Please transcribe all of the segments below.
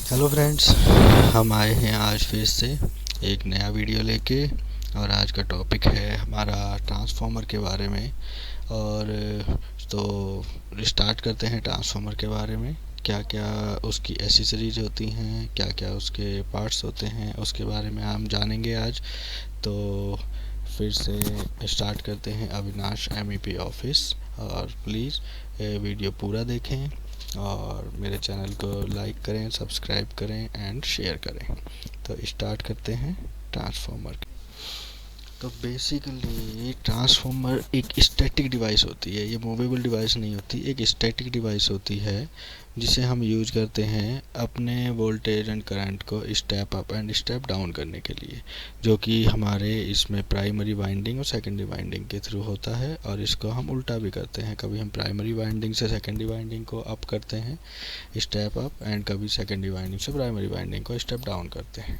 Hello friends, हम आए हैं आज फिर से एक नया वीडियो लेके। और आज का टॉपिक है हमारा ट्रांसफॉर्मर के बारे में। और तो स्टार्ट करते हैं ट्रांसफॉर्मर के बारे में। क्या क्या उसकी एसेसरीज होती हैं, क्या क्या उसके पार्ट्स होते हैं, उसके बारे में हम जानेंगे आज। तो फिर से स्टार्ट करते हैं अविनाश MEP ऑफिस। और प्लीज़ वीडियो पूरा देखें और मेरे चैनल को लाइक करें, सब्सक्राइब करें एंड शेयर करें। तो स्टार्ट करते हैं ट्रांसफॉर्मर। तो बेसिकली ट्रांसफॉर्मर एक स्टैटिक डिवाइस होती है, ये मूवेबल डिवाइस नहीं होती, एक स्टैटिक डिवाइस होती है जिसे हम यूज करते हैं अपने वोल्टेज एंड करंट को step up and step down करने के लिए, जो कि हमारे इसमें प्राइमरी वाइंडिंग और सेकेंडरी वाइंडिंग के थ्रू होता है। और इसको हम उल्टा भी करते हैं, कभी हम प्राइमरी वाइंडिंग से सेकेंडरी वाइंडिंग को अप करते हैं स्टेप अप, एंड कभी सेकेंडरी वाइंडिंग से प्राइमरी वाइंडिंग को स्टेप डाउन करते हैं।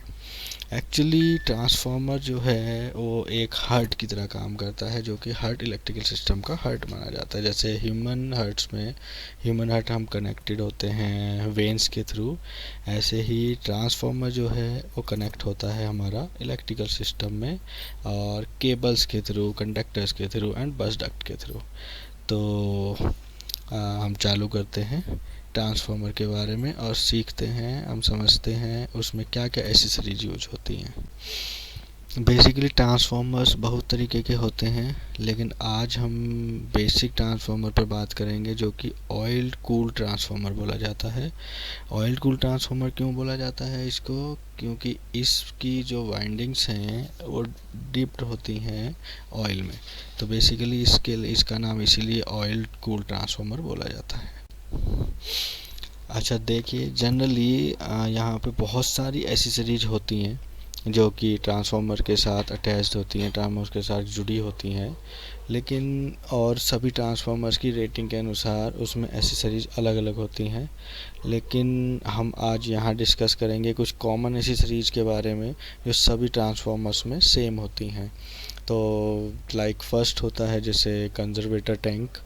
एक्चुअली ट्रांसफार्मर जो है वो एक हार्ट की तरह काम करता है, जो कि हार्ट इलेक्ट्रिकल सिस्टम का हार्ट माना जाता है। जैसे ह्यूमन हार्ट हम कनेक्टेड होते हैं वेन्स के थ्रू, ऐसे ही ट्रांसफार्मर जो है वो कनेक्ट होता है हमारा इलेक्ट्रिकल सिस्टम में और केबल्स के थ्रू, कंडक्टर्स के थ्रू एंड बस डक्ट के थ्रू। तो हम चालू करते हैं ट्रांसफार्मर के बारे में और सीखते हैं, हम समझते हैं उसमें क्या क्या एसेसरीज यूज होती हैं। बेसिकली ट्रांसफार्मर्स बहुत तरीके के होते हैं, लेकिन आज हम बेसिक ट्रांसफार्मर पर बात करेंगे, जो कि ऑयल कूल ट्रांसफार्मर बोला जाता है। ऑयल कूल ट्रांसफार्मर क्यों बोला जाता है इसको? क्योंकि इसकी जो वाइंडिंग्स हैं वो डिप्ड होती हैं ऑयल में। तो बेसिकली इसका नाम इसीलिए ऑयल कूल ट्रांसफार्मर बोला जाता है। अच्छा देखिए, जनरली यहाँ पे बहुत सारी एसेसरीज होती हैं जो कि ट्रांसफार्मर के साथ अटैच्ड होती हैं, ट्रांसफार्मर के साथ जुड़ी होती हैं, लेकिन और सभी ट्रांसफार्मर्स की रेटिंग के अनुसार उसमें एसेसरीज अलग अलग होती हैं। लेकिन हम आज यहाँ डिस्कस करेंगे कुछ कॉमन एसेसरीज के बारे में जो सभी ट्रांसफार्मर्स में सेम होती हैं। तो लाइक फर्स्ट होता है जैसे conservator tank,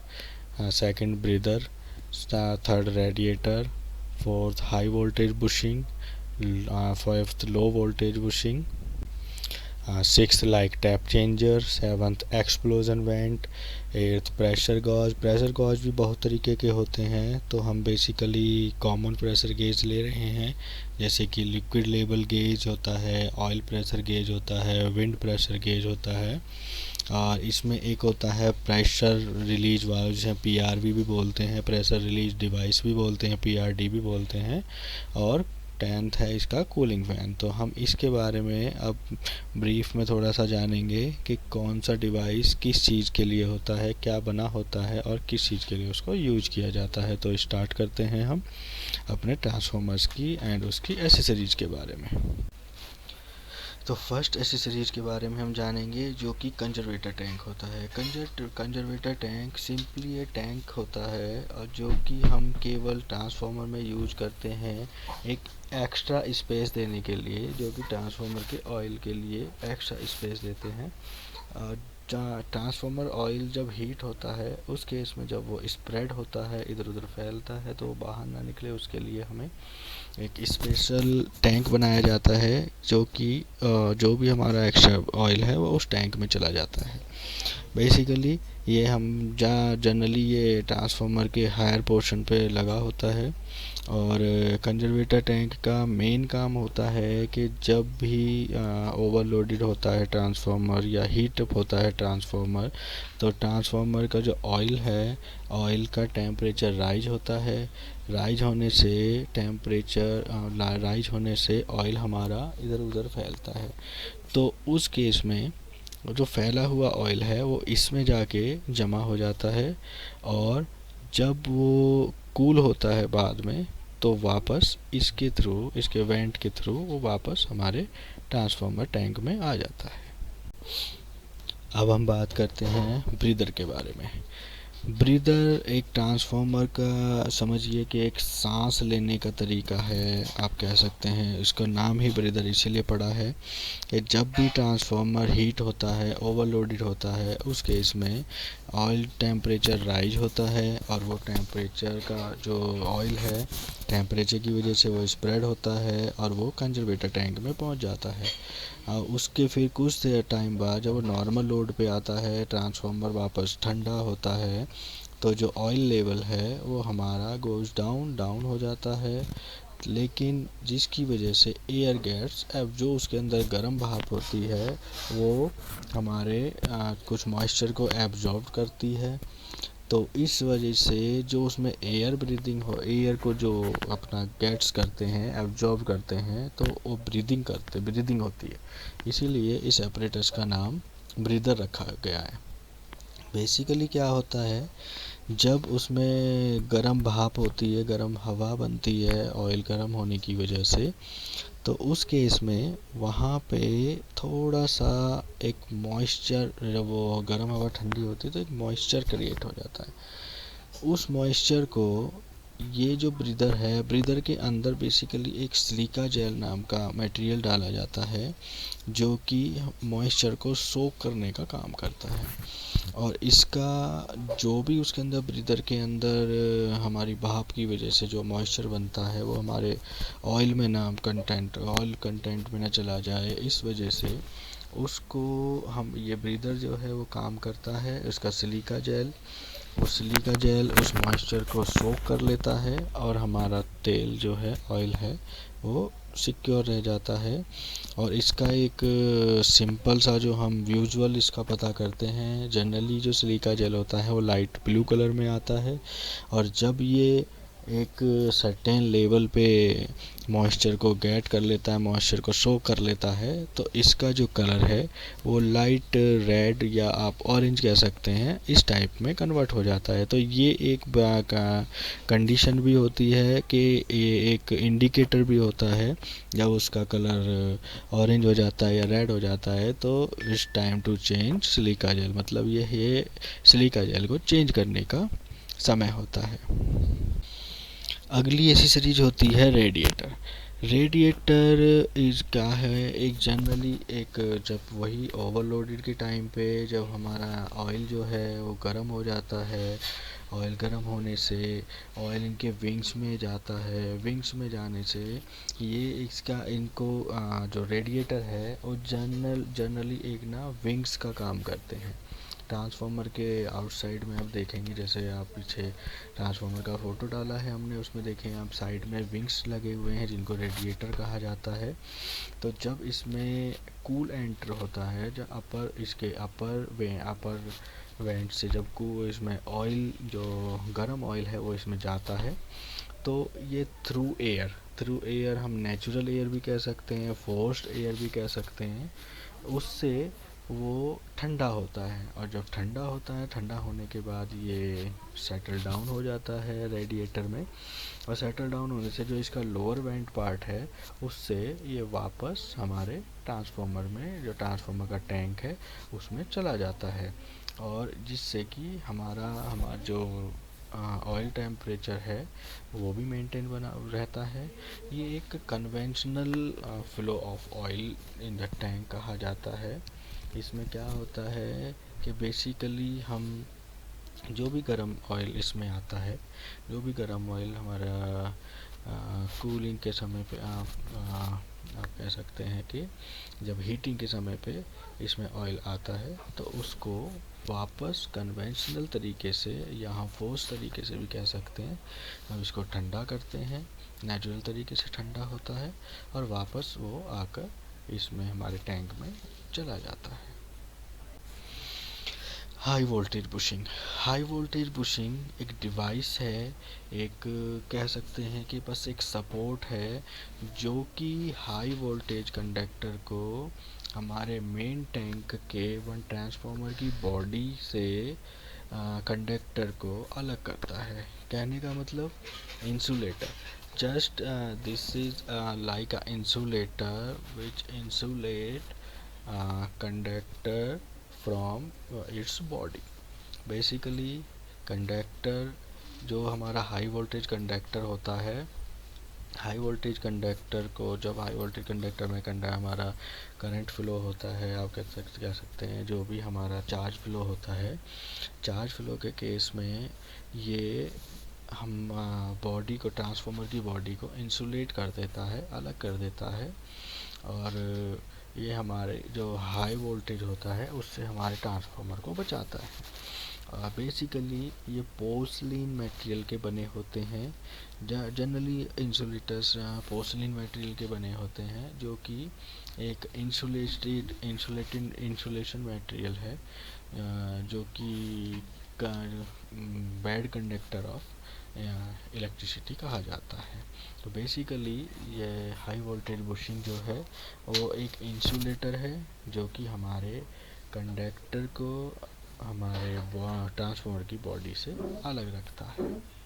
second breather, third radiator, fourth high voltage bushing, fifth low voltage bushing, sixth like tap changer, seventh explosion vent, eighth pressure gauge भी बहुत तरीके के होते हैं। तो हम बेसिकली कॉमन प्रेशर गेज ले रहे हैं, जैसे कि लिक्विड लेवल गेज होता है, ऑयल प्रेशर गेज होता है, विंड प्रेशर गेज होता है। और इसमें एक होता है प्रेशर रिलीज वाल्व, जिसे PRV भी बोलते हैं, प्रेशर रिलीज डिवाइस भी बोलते हैं, PRD भी बोलते हैं। और टेंथ है इसका कूलिंग फैन। तो हम इसके बारे में अब ब्रीफ में थोड़ा सा जानेंगे कि कौन सा डिवाइस किस चीज़ के लिए होता है, क्या बना होता है और किस चीज़ के लिए उसको यूज किया जाता है। तो स्टार्ट करते हैं हम अपने ट्रांसफार्मर्स की एंड उसकी एसेसरीज के बारे में। तो फर्स्ट एसेसरीज के बारे में हम जानेंगे, जो कि कंजर्वेटर टैंक होता है। कंजर्वेटर टैंक सिंपली ये टैंक होता है और जो कि हम केवल ट्रांसफार्मर में यूज करते हैं एक एक्स्ट्रा स्पेस देने के लिए, जो कि ट्रांसफार्मर के ऑयल के लिए एक्स्ट्रा स्पेस देते हैं। ट्रांसफार्मर ऑयल जब हीट होता है उस केस में जब वो स्प्रेड होता है, इधर उधर फैलता है, तो वो बाहर ना निकले उसके लिए हमें एक स्पेशल टैंक बनाया जाता है, जो कि जो भी हमारा एक्स्ट्रा ऑयल है वो उस टैंक में चला जाता है। बेसिकली ये हम जनरली ये ट्रांसफार्मर के हायर पोर्शन पे लगा होता है। और कंजर्वेटर टैंक का मेन काम होता है कि जब भी ओवरलोडेड होता है ट्रांसफार्मर या हीट अप होता है ट्रांसफार्मर, तो ट्रांसफार्मर का जो ऑयल है, ऑयल का टेम्परेचर राइज होता है। राइज होने से ऑयल हमारा इधर उधर फैलता है। तो उस केस में जो फैला हुआ ऑयल है वो इसमें जाके जमा हो जाता है, और जब वो कूल होता है बाद में, तो वापस इसके वेंट के थ्रू वो वापस हमारे ट्रांसफार्मर टैंक में आ जाता है। अब हम बात करते हैं ब्रीदर के बारे में। ब्रीदर एक ट्रांसफार्मर का समझिए कि एक सांस लेने का तरीका है, आप कह सकते हैं। इसका नाम ही ब्रीदर इसीलिए पड़ा है कि जब भी ट्रांसफार्मर हीट होता है, ओवरलोडेड होता है, उस केस में ऑयल टेम्परेचर राइज होता है और वो टेम्परेचर का जो ऑयल है टेम्परेचर की वजह से वो स्प्रेड होता है और वो कंजर्वेटर टैंक में पहुंच जाता है। उसके फिर कुछ देर टाइम बाद जब वो नॉर्मल लोड पे आता है, ट्रांसफार्मर वापस ठंडा होता है, तो जो ऑयल लेवल है वो हमारा गोज़ डाउन डाउन हो जाता है। लेकिन जिसकी वजह से एयर गैस अब जो उसके अंदर गर्म भाप होती है वो हमारे कुछ मॉइस्चर को एब्जॉर्ब करती है। तो इस वजह से जो उसमें एयर ब्रीदिंग हो, एयर को जो अपना गेट्स करते हैं, एब्जॉर्ब करते हैं, तो वो ब्रीदिंग होती है। इसीलिए इस एपरेटस का नाम ब्रीदर रखा गया है। बेसिकली क्या होता है, जब उसमें गर्म भाप होती है, गर्म हवा बनती है ऑयल गर्म होने की वजह से, तो उस केस में वहाँ पे थोड़ा सा एक मॉइस्चर, जब वो गर्म हवा ठंडी होती है तो एक मॉइस्चर क्रिएट हो जाता है। उस मॉइस्चर को ये जो ब्रीदर है, ब्रीदर के अंदर बेसिकली एक सिलिका जेल नाम का मटेरियल डाला जाता है जो कि मॉइस्चर को सोक करने का काम करता है। और इसका जो भी उसके अंदर ब्रीदर के अंदर हमारी भाप की वजह से जो मॉइस्चर बनता है वो हमारे ऑयल कंटेंट में ना चला जाए, इस वजह से उसको हम ये ब्रीदर जो है वो काम करता है। उसका सिलिका जेल, उस सिलिका जेल उस मॉइस्चर को सोक कर लेता है और हमारा तेल जो है, ऑयल है, वो सिक्योर रह जाता है। और इसका एक सिंपल सा जो हम विजुअल इसका पता करते हैं, जनरली जो सिलिका जेल होता है वो लाइट ब्लू कलर में आता है और जब ये एक सर्टेन लेवल पे मॉइस्चर को गेट कर लेता है, मॉइस्चर को सोक कर लेता है, तो इसका जो कलर है वो लाइट रेड या आप ऑरेंज कह सकते हैं, इस टाइप में कन्वर्ट हो जाता है। तो ये एक कंडीशन भी होती है कि ये एक इंडिकेटर भी होता है, जब उसका कलर ऑरेंज हो जाता है या रेड हो जाता है तो it's time to change silica gel, मतलब ये सिलिका जेल को चेंज करने का समय होता है। अगली एसेसरीज होती है रेडिएटर। रेडिएटर इज क्या है, एक जनरली एक जब वही ओवरलोडेड के टाइम पे जब हमारा ऑयल जो है वो गर्म हो जाता है, ऑयल गर्म होने से ऑयल इनके विंग्स में जाता है, विंग्स में जाने से ये इसका इनको जो रेडिएटर है वो जनरली एक ना विंग्स का काम करते हैं। ट्रांसफार्मर के आउटसाइड में आप देखेंगे, जैसे आप पीछे ट्रांसफार्मर का फ़ोटो डाला है हमने, उसमें देखें आप साइड में विंग्स लगे हुए हैं जिनको रेडिएटर कहा जाता है। तो जब इसमें कूल एंटर होता है, जब इसके अपर वेंट से जब इसमें ऑयल जो गर्म ऑयल है वो इसमें जाता है, तो ये थ्रू एयर हम नेचुरल एयर भी कह सकते हैं, फोर्स्ड एयर भी कह सकते हैं, उससे वो ठंडा होता है। और जब ठंडा होता है, ठंडा होने के बाद ये सेटल डाउन हो जाता है रेडिएटर में, और सेटल डाउन होने से जो इसका लोअर वेंट पार्ट है उससे ये वापस हमारे ट्रांसफार्मर में, जो ट्रांसफार्मर का टैंक है उसमें चला जाता है, और जिससे कि हमारा जो ऑयल टेम्परेचर है वो भी मेंटेन बना रहता है। ये एक conventional flow of oil in the tank कहा जाता है। इसमें क्या होता है कि बेसिकली हम जो भी गर्म ऑयल इसमें आता है, जो भी गर्म ऑयल हमारा कूलिंग के समय पे आप कह सकते हैं कि जब हीटिंग के समय पे इसमें ऑयल आता है तो उसको वापस कन्वेंशनल तरीके से या हम फोर्स तरीके से भी कह सकते हैं, हम इसको ठंडा करते हैं, नेचुरल तरीके से ठंडा होता है और वापस वो आकर इसमें हमारे टैंक में चला जाता है। हाई वोल्टेज बुशिंग एक डिवाइस है, एक कह सकते हैं कि बस एक सपोर्ट है जो कि हाई वोल्टेज कंडक्टर को हमारे मेन टैंक के वन ट्रांसफार्मर की बॉडी से कंडक्टर को अलग करता है। कहने का मतलब insulator, just this is like a insulator which insulate conductor from its body. Basically conductor, जो हमारा हाई वोल्टेज कंडक्टर होता है हाई वोल्टेज कंडक्टर को, जब हाई वोल्टेज कंडक्टर में हमारा करंट फ्लो होता है, आप कह सकते हैं जो भी हमारा चार्ज फ्लो होता है, चार्ज फ्लो के केस में ये हम बॉडी को, ट्रांसफार्मर की बॉडी को इंसुलेट कर देता है, अलग कर देता है, और ये हमारे जो हाई वोल्टेज होता है उससे हमारे ट्रांसफार्मर को बचाता है। बेसिकली ये पोर्सलिन मटेरियल के बने होते हैं, जनरली इंसुलेटर्स पोर्सलिन मटेरियल के बने होते हैं, जो कि एक इंसुलेशन मटेरियल है, जो कि बैड कंडक्टर ऑफ इलेक्ट्रिसिटी कहा जाता है। तो बेसिकली ये हाई वोल्टेज बुशिंग जो है वो एक इंसुलेटर है, जो कि हमारे कंडक्टर को हमारे ट्रांसफार्मर की बॉडी से अलग रखता है।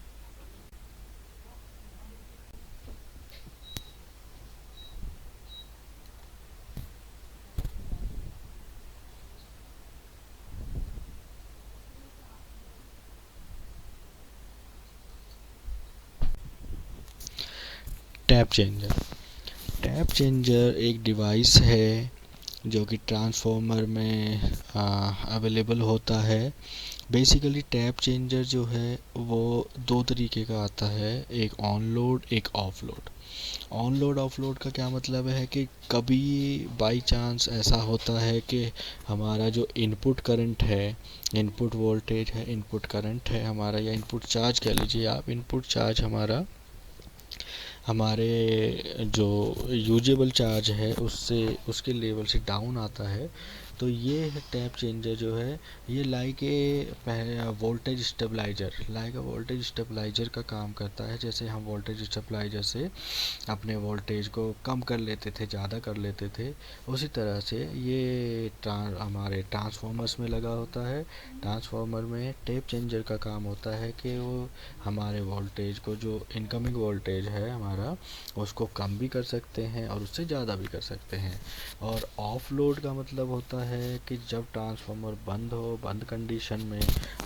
Tap changer. टैप चेंजर एक डिवाइस है जो कि ट्रांसफार्मर में अवेलेबल होता है। बेसिकली टैप चेंजर जो है वो दो तरीके का आता है, एक ऑन लोड, एक of load. On load of load का क्या मतलब है कि कभी बाई चांस ऐसा होता है कि हमारा जो इनपुट करंट है, इनपुट वोल्टेज है, इनपुट करंट है हमारा, या इनपुट चार्ज कह लीजिए आप, इनपुट चार्ज हमारे जो यूजेबल चार्ज है उससे, उसके लेवल से डाउन आता है। तो ये टैप चेंजर जो है ये लाइक ए वोल्टेज स्टेबलाइजर का काम करता है। जैसे हम वोल्टेज स्टेबलाइजर से अपने वोल्टेज को कम कर लेते थे, ज़्यादा कर लेते थे, उसी तरह से ये हमारे ट्रांसफार्मर्स में लगा होता है। ट्रांसफार्मर में टैप चेंजर का काम होता है कि वो हमारे वोल्टेज को, जो इनकमिंग वोल्टेज है हमारा, उसको कम भी कर सकते हैं और उससे ज़्यादा भी कर सकते हैं। और ऑफ लोड का मतलब होता है कि जब ट्रांसफार्मर बंद हो, बंद कंडीशन में,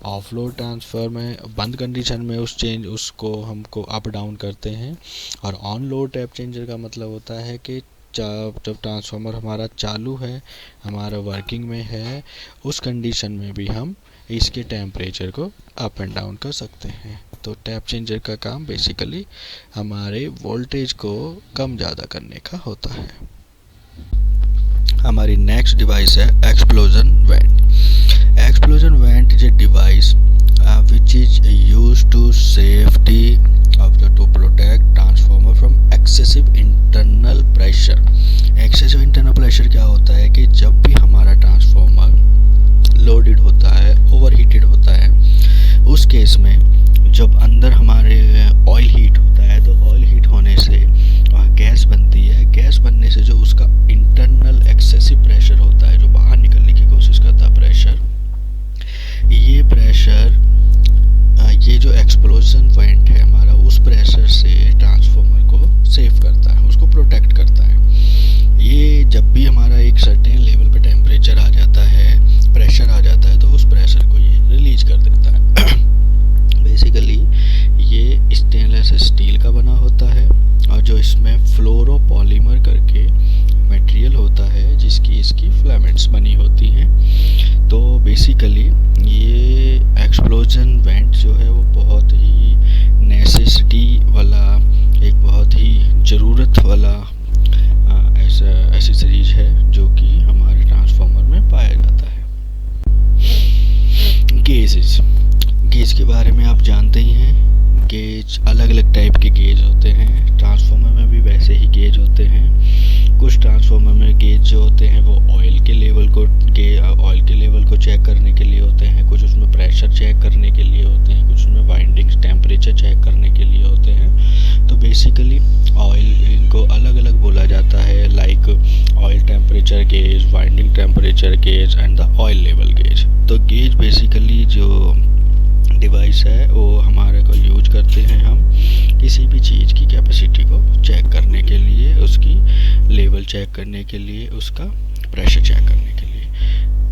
ऑफ लोड ट्रांसफर में बंद कंडीशन में उसको हमको अप डाउन करते हैं। और ऑन लोड टैप चेंजर का मतलब होता है कि जब ट्रांसफार्मर हमारा चालू है, हमारा वर्किंग में है, उस कंडीशन में भी हम इसके टेम्परेचर को अप एंड डाउन कर सकते हैं। तो टैप चेंजर का काम बेसिकली हमारे वोल्टेज को कम ज़्यादा करने का होता है। हमारी नेक्स्ट डिवाइस है explosion went. Explosion went is a device which is used to safety to protect transformer from excessive internal pressure। excessive internal pressure क्या होता है कि जब भी हमारा ट्रांसफार्मर लोडेड होता है, ओवरहीटेड होता है, उस केस में जब अंदर हमारे ऑयल हीट होता है, तो ऑयल हीट होने से गैस बनती है। गैस बनने से जो उसका इंटरनल एक्सेसिव प्रेशर होता है, जो बाहर निकलने की कोशिश करता है प्रेशर, ये प्रेशर, ये जो एक्सप्लोजन पॉइंट है हमारा, उस प्रेशर से ट्रांसफार्मर को सेव करता है, उसको प्रोटेक्ट करता है। ये जब भी हमारा एक सर्टेन लेवल पे टेम्परेचर आ जाता है, प्रेशर आ जाता है, तो उस प्रेशर को ये रिलीज कर देता है। बेसिकली ये स्टेनलेस स्टील का बना होता है, और जो इसमें फ्लोरोपॉलीमर करके मटेरियल होता है, जिसकी इसकी फिलामेंट्स बनी होती हैं। तो बेसिकली ये एक्सप्लोजन वेंट जो है वो बहुत ही नेसेसिटी वाला, एक बहुत ही ज़रूरत वाला ऐसा एसेसरीज है जो कि हमारे ट्रांसफार्मर में पाया जाता है। गेज के बारे में आप जानते ही हैं। गेज अलग अलग टाइप के गेज होते हैं, ट्रांसफार्मर में भी वैसे ही गेज होते हैं। कुछ ट्रांसफार्मर में गेज जो होते हैं वो ऑयल के लेवल को चेक करने के लिए होते हैं, कुछ उसमें प्रेशर चेक करने के लिए होते हैं, कुछ उसमें वाइंडिंग्स टेम्परेचर चेक करने के लिए होते हैं। तो बेसिकली ऑयल, इनको अलग अलग बोला जाता है, like oil temperature gauge, winding temperature gauge and the oil level gauge. तो गेज बेसिकली जो डिवाइस है वो हमारे को यूज करते हैं हम किसी भी चीज़ की कैपेसिटी को चेक करने के लिए, उसकी लेवल चेक करने के लिए, उसका प्रेशर चेक करने के लिए।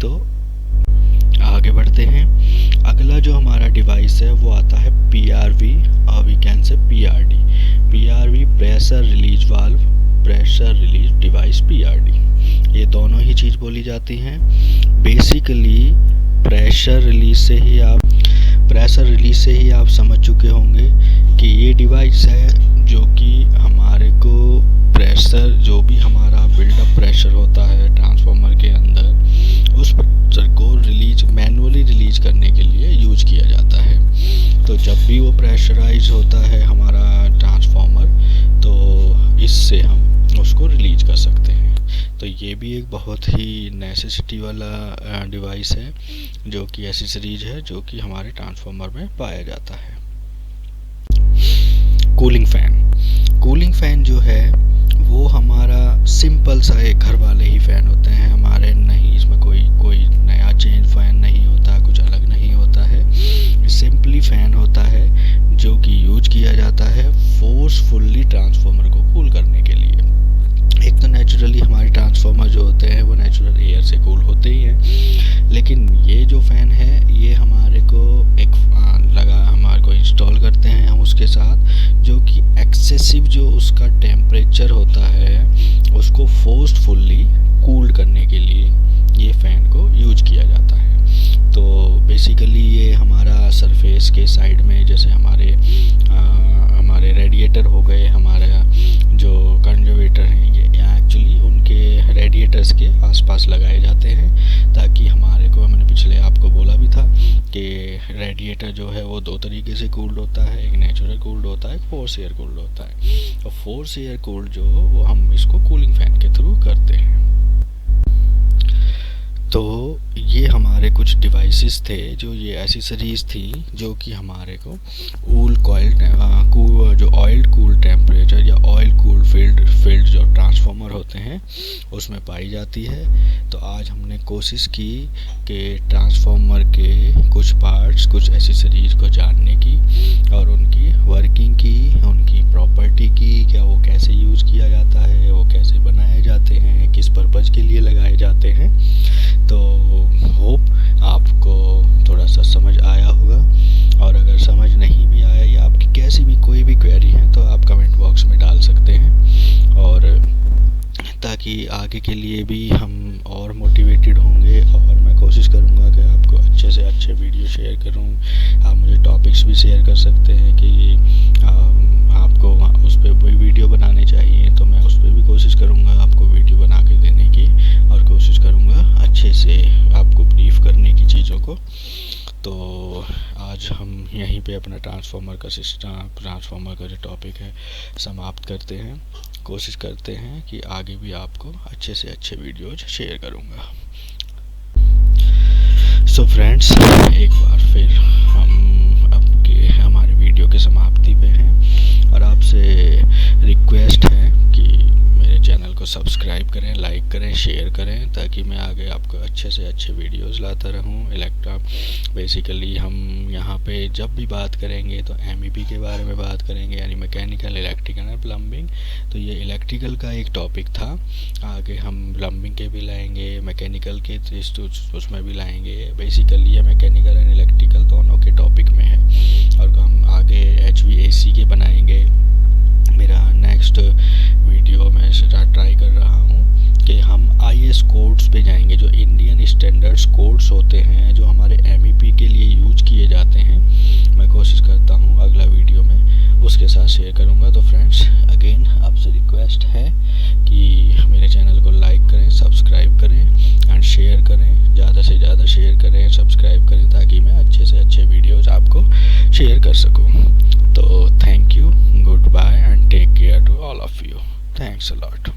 तो आगे बढ़ते हैं। अगला जो हमारा डिवाइस है वो आता है PRV, और we can say PRD। PRV pressure release valve, pressure release device PRD, ये दोनों ही चीज़ बोली जाती हैं। बेसिकली प्रेशर रिलीज से ही आप समझ चुके होंगे कि ये डिवाइस है जो कि हमारे को प्रेशर, जो भी हमारा बिल्डअप प्रेशर होता है ट्रांसफार्मर के अंदर, उस प्रेशर को मैनुअली रिलीज करने के लिए यूज किया जाता है। तो जब भी वो प्रेशराइज होता है हमारा ट्रांसफार्मर, तो इससे हम उसको रिलीज कर सकते हैं। तो ये भी एक बहुत ही नेसेसिटी वाला डिवाइस है, जो कि एसेसरीज है जो कि हमारे ट्रांसफार्मर में पाया जाता है। कूलिंग फैन जो है वो हमारा सिंपल सा एक घर वाले ही फ़ैन होते हैं हमारे, नहीं इसमें कोई नया चेंज फ़ैन नहीं होता, कुछ अलग नहीं होता है। सिंपली फ़ैन होता है जो कि यूज किया जाता है फोर्सफुली ट्रांसफार्मर को कूल करने के लिए। एक तो नेचुरली हमारे ट्रांसफार्मर जो होते हैं वो नेचुरल एयर से कूल होते ही हैं, लेकिन ये जो फ़ैन है ये हमारे को इंस्टॉल करते हैं हम उसके साथ, जो कि एक्सेसिव जो उसका टेम्परेचर होता है उसको फोर्सफुली कूल्ड करने के लिए ये फ़ैन को यूज किया जाता है। तो बेसिकली ये हमारा सरफेस के साइड में, जैसे हमारे रेडिएटर हो गए, हमारा जो कंजर्वेटर हैं, ये एक्चुअली उनके रेडिएटर्स के आसपास लगाए जाते हैं, ताकि हमारे को, मैंने पिछले आपको बोला भी था कि रेडिएटर जो है वो दो तरीके से कूल्ड होता है, एक नेचुरल कूल्ड होता है, एक फोर्स एयर कूल्ड होता है। और फोर्स एयर कूल्ड जो वो हम इसको कूलिंग फैन के थ्रू करते हैं। तो ये हमारे कुछ डिवाइसेस थे, जो ये एसेसरीज थी जो कि हमारे को जो ऑयल कूल टेम्परेचर या ऑयल कूल फील्ड जो ट्रांसफार्मर होते हैं उसमें पाई जाती है। तो आज हमने कोशिश की कि ट्रांसफार्मर के कुछ पार्ट्स, कुछ एसेसरीज को जानने की और उनकी वर्किंग की, उनकी प्रॉपर्टी की, क्या वो कैसे यूज़ किया जाता है, वो कैसे बनाए जाते हैं, किस पर्पज़ के लिए लगाए जाते हैं। तो होप आपको थोड़ा सा समझ आया होगा, और अगर समझ नहीं भी आया या आपकी कैसी भी कोई भी क्वेरी है तो आप कमेंट बॉक्स में डाल सकते हैं, और ताकि आगे के लिए भी हम और मोटिवेटेड होंगे। और मैं कोशिश करूँगा कि आपको अच्छे से अच्छे वीडियो शेयर करूँ। आप मुझे टॉपिक्स भी शेयर कर सकते हैं कि आपको उस पर कोई वीडियो बनाने चाहिए, तो मैं उस पर भी कोशिश करूँगा आपको वीडियो बना के देने की, और कोशिश करूँगा अच्छे से आपको ब्रीफ करने की चीज़ों को। तो आज हम यहीं पे अपना ट्रांसफार्मर का जो टॉपिक है समाप्त करते हैं। कोशिश करते हैं कि आगे भी आपको अच्छे से अच्छे वीडियोज शेयर करूँगा। सो फ्रेंड्स, एक बार फिर हम हमारे वीडियो के समाप्ति पे हैं, और आपसे रिक्वेस्ट है कि मेरे चैनल को सब्सक्राइब करें, लाइक करें, शेयर करें, ताकि मैं आगे आपको अच्छे से अच्छे वीडियोस लाता रहूं। बेसिकली हम यहाँ पे जब भी बात करेंगे तो MEP के बारे में बात करेंगे, यानी मैकेनिकल, इलेक्ट्रिकल एंड प्लम्बिंग। तो ये इलेक्ट्रिकल का एक टॉपिक था, आगे हम प्लम्बिंग के भी लाएंगे, मैकेनिकल के उसमें भी लाएंगे। बेसिकली ये मैकेनिकल एंड इलेक्ट्रिकल दोनों के टॉपिक में है, और हम आगे HVAC के बनाएंगे। मेरा नेक्स्ट वीडियो में ट्राई कर रहा हूँ कि हम IS कोड्स पे जाएंगे, जो इंडियन स्टैंडर्ड्स कोड्स होते हैं जो हमारे MEP के लिए यूज किए जाते हैं। मैं कोशिश करता हूँ अगला वीडियो में उसके साथ शेयर करूँगा। तो फ्रेंड्स, अगेन आपसे रिक्वेस्ट है कि मेरे चैनल को लाइक करें, सब्सक्राइब करें एंड शेयर करें, ज़्यादा से ज़्यादा शेयर करें, सब्सक्राइब करें, ताकि मैं अच्छे से अच्छे वीडियोज़ आपको शेयर कर सकूँ। तो thank you, good bye and take care to all of you. Thanks a lot.